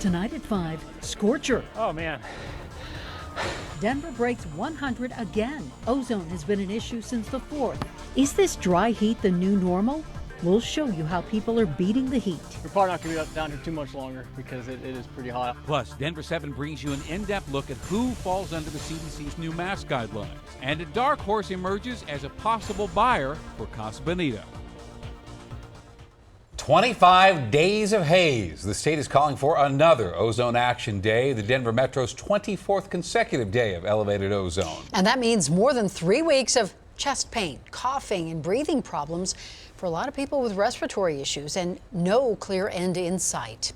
Tonight at 5, Scorcher. Oh, man. Denver breaks 100 again. Ozone has been an issue since the 4th. Is this dry heat the new normal? We'll show you how people are beating the heat. We're probably not going to be down here too much longer because it is pretty hot. Plus, Denver7 brings you an in-depth look at who falls under the CDC's new mask guidelines. And a dark horse emerges as a possible buyer for Casa Bonita. 25 days of haze. The state is calling for another Ozone Action Day, the Denver Metro's 24th consecutive day of elevated ozone. And that means more than 3 weeks of chest pain, coughing, and breathing problems for a lot of people with respiratory issues, and no clear end in sight.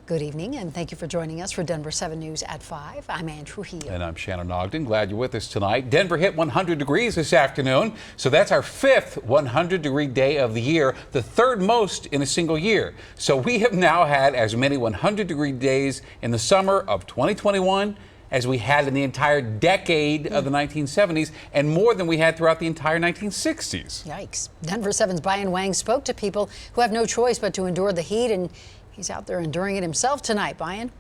Good evening, and thank you for joining us for Denver7 News at 5. I'm Ann Trujillo. And I'm Shannon Ogden. Glad you're with us tonight. Denver hit 100 degrees this afternoon, so that's our 5th 100-degree day of the year, the 3rd most in a single year. So we have now had as many 100-degree days in the summer of 2021 as we had in the entire decade of the 1970s, and more than we had throughout the entire 1960s. Yikes. Denver7's Brian Wang spoke to people who have no choice but to endure the heat, and he's out there enduring it himself tonight. Brian?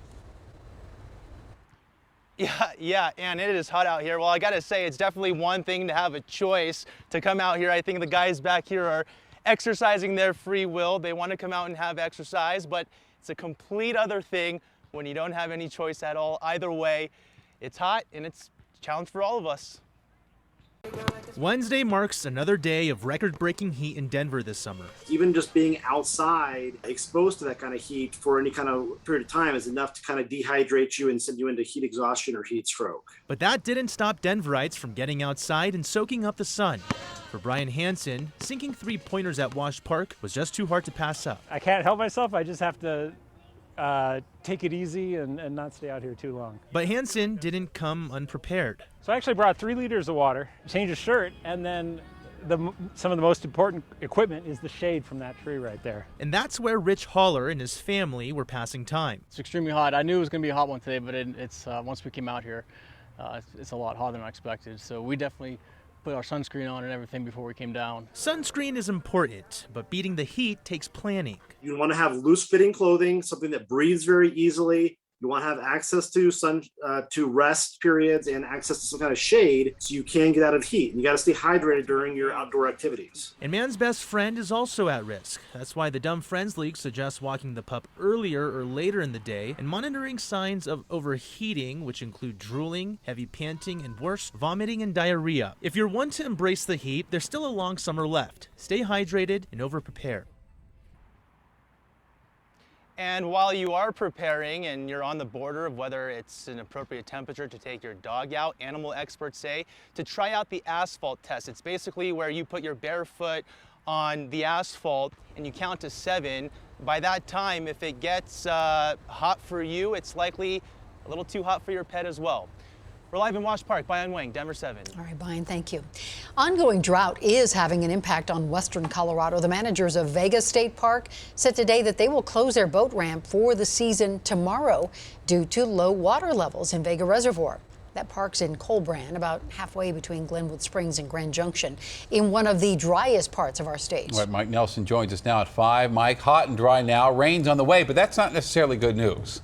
Yeah, and it is hot out here. Well, I gotta say, it's definitely one thing to have a choice to come out here. I think the guys back here are exercising their free will. They want to come out and have exercise, but it's a complete other thing when you don't have any choice at all. Either way, it's hot and it's a challenge for all of us. Wednesday marks another day of record-breaking heat in Denver this summer. Even just being outside, exposed to that kind of heat for any kind of period of time is enough to kind of dehydrate you and send you into heat exhaustion or heat stroke. But that didn't stop Denverites from getting outside and soaking up the sun. For Brian Hansen, sinking 3-pointers at Wash Park was just too hard to pass up. I can't help myself. I just have to take it easy and not stay out here too long. But Hansen didn't come unprepared. So I actually brought 3 liters of water, changed a shirt, and then some of the most important equipment is the shade from that tree right there. And that's where Rich Haller and his family were passing time. It's extremely hot. I knew it was going to be a hot one today, but it's once we came out here, it's a lot hotter than I expected. So we definitely put our sunscreen on and everything before we came down. Sunscreen is important, but beating the heat takes planning. You want to have loose-fitting clothing, something that breathes very easily. You want to have access to to rest periods and access to some kind of shade so you can get out of heat. And you got to stay hydrated during your outdoor activities. And man's best friend is also at risk. That's why the Dumb Friends League suggests walking the pup earlier or later in the day and monitoring signs of overheating, which include drooling, heavy panting, and worse, vomiting and diarrhea. If you're one to embrace the heat, there's still a long summer left. Stay hydrated and over-prepare. And while you are preparing and you're on the border of whether it's an appropriate temperature to take your dog out, animal experts say to try out the asphalt test. It's basically where you put your bare foot on the asphalt and you count to 7. By that time, if it gets hot for you, it's likely a little too hot for your pet as well. We're live in Wash Park. Brian Wang, Denver7. All right, Brian, thank you. Ongoing drought is having an impact on western Colorado. The managers of Vegas State Park said today that they will close their boat ramp for the season tomorrow due to low water levels in Vega Reservoir. That park's in Colbrand, about halfway between Glenwood Springs and Grand Junction, in one of the driest parts of our state. All right, Mike Nelson joins us now at 5. Mike, hot and dry now. Rain's on the way, but that's not necessarily good news.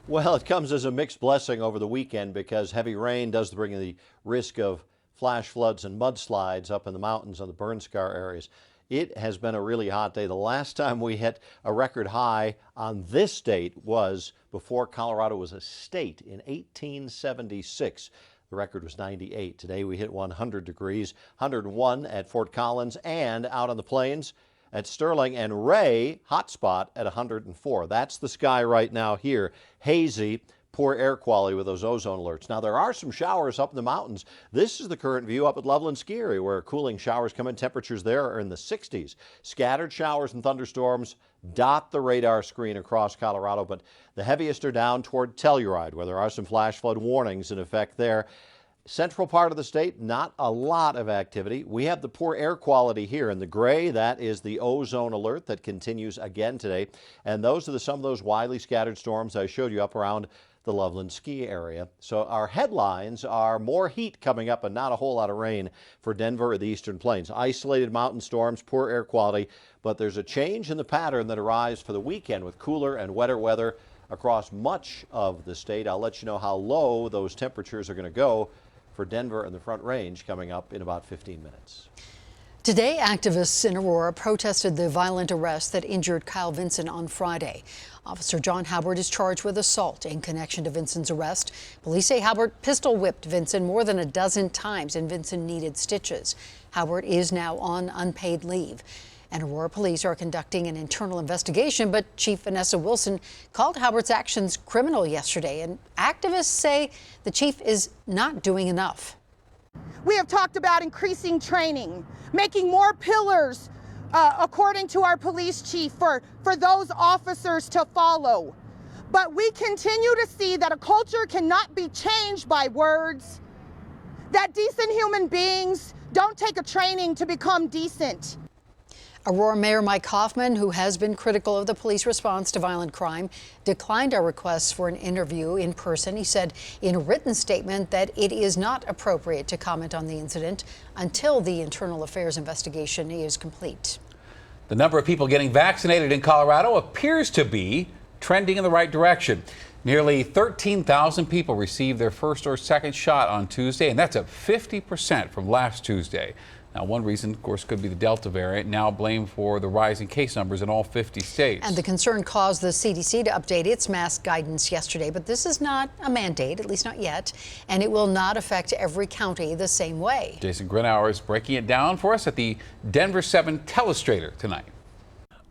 Well, it comes as a mixed blessing over the weekend because heavy rain does bring the risk of flash floods and mudslides up in the mountains on the burn scar areas. It has been a really hot day. The last time we hit a record high on this date was before Colorado was a state in 1876. The record was 98. Today we hit 100 degrees, 101 at Fort Collins and out on the plains at Sterling, and Ray, hot spot at 104. That's the sky right now here. Hazy, poor air quality with those ozone alerts. Now, there are some showers up in the mountains. This is the current view up at Loveland Ski Area, where cooling showers come in. Temperatures there are in the 60s. Scattered showers and thunderstorms dot the radar screen across Colorado, but the heaviest are down toward Telluride, where there are some flash flood warnings in effect there. Central part of the state, not a lot of activity. We have the poor air quality here in the gray. That is the ozone alert that continues again today. And those are some of those widely scattered storms I showed you up around the Loveland ski area. So our headlines are more heat coming up and not a whole lot of rain for Denver or the Eastern Plains. Isolated mountain storms, poor air quality, but there's a change in the pattern that arrives for the weekend with cooler and wetter weather across much of the state. I'll let you know how low those temperatures are going to go for Denver and the Front Range coming up in about 15 minutes. Today, activists in Aurora protested the violent arrest that injured Kyle Vinson on Friday. Officer John Howard is charged with assault in connection to Vinson's arrest. Police say Howard pistol whipped Vinson more than a dozen times and Vinson needed stitches. Howard is now on unpaid leave. And Aurora police are conducting an internal investigation, but Chief Vanessa Wilson called Howard's actions criminal yesterday. And activists say the chief is not doing enough. We have talked about increasing training, making more pillars, according to our police chief, for those officers to follow. But we continue to see that a culture cannot be changed by words, that decent human beings don't take a training to become decent. Aurora Mayor Mike Hoffman, who has been critical of the police response to violent crime, declined our requests for an interview in person. He said in a written statement that it is not appropriate to comment on the incident until the internal affairs investigation is complete. The number of people getting vaccinated in Colorado appears to be trending in the right direction. Nearly 13,000 people received their first or second shot on Tuesday, and that's up 50% from last Tuesday. Now, one reason, of course, could be the Delta variant, now blamed for the rising case numbers in all 50 states. And the concern caused the CDC to update its mask guidance yesterday, but this is not a mandate, at least not yet, and it will not affect every county the same way. Jason Grinauer is breaking it down for us at the Denver7 Telestrator tonight.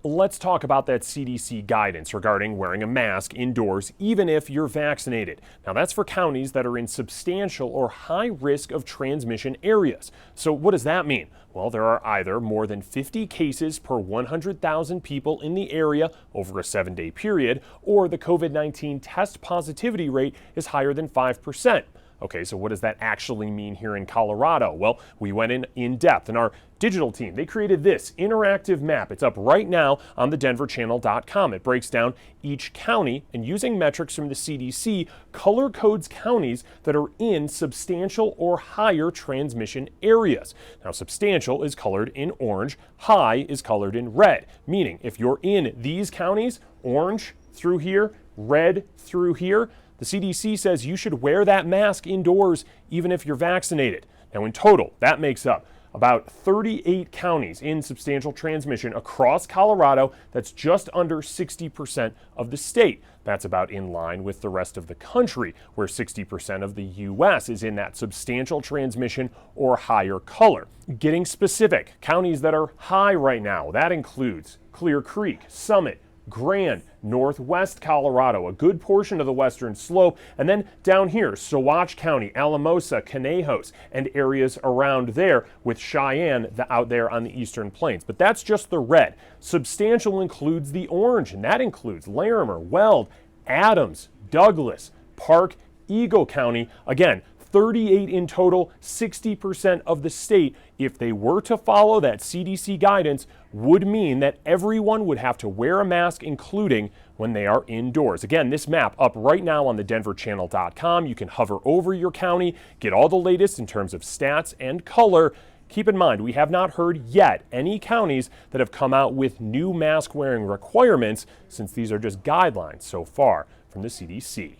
Let's talk about that CDC guidance regarding wearing a mask indoors, even if you're vaccinated. Now, that's for counties that are in substantial or high risk of transmission areas. So what does that mean? Well, there are either more than 50 cases per 100,000 people in the area over a 7-day period, or the COVID-19 test positivity rate is higher than 5%. Okay, so what does that actually mean here in Colorado? Well, we went in depth, and our digital team, they created this interactive map. It's up right now on the denverchannel.com. It breaks down each county, and using metrics from the CDC, color codes counties that are in substantial or higher transmission areas. Now, substantial is colored in orange, high is colored in red, meaning if you're in these counties, orange through here, red through here, the CDC says you should wear that mask indoors even if you're vaccinated. Now, in total, that makes up about 38 counties in substantial transmission across Colorado. That's just under 60% of the state. That's about in line with the rest of the country, where 60% of the U.S. is in that substantial transmission or higher color. Getting specific, counties that are high right now, that includes Clear Creek, Summit, Grand, Northwest Colorado, a good portion of the western slope, and then down here, Saguache County, Alamosa, Conejos, and areas around there, with Cheyenne out there on the eastern plains. But that's just the red. Substantial includes the orange, and that includes Larimer, Weld, Adams, Douglas, Park, Eagle County. Again, 38 in total, 60% of the state, if they were to follow that CDC guidance, would mean that everyone would have to wear a mask, including when they are indoors. Again, this map up right now on the denverchannel.com. You can hover over your county, get all the latest in terms of stats and color. Keep in mind, we have not heard yet any counties that have come out with new mask wearing requirements, since these are just guidelines so far from the CDC.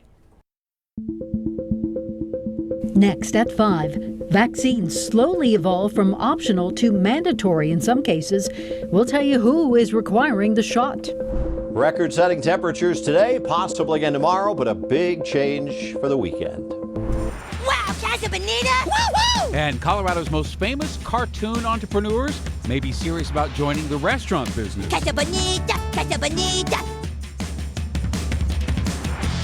Next at 5, vaccines slowly evolve from optional to mandatory in some cases. We'll tell you who is requiring the shot. Record-setting temperatures today, possibly again tomorrow, but a big change for the weekend. Wow, Casa Bonita! Woo-woo! And Colorado's most famous cartoon entrepreneurs may be serious about joining the restaurant business. Casa Bonita, Casa Bonita,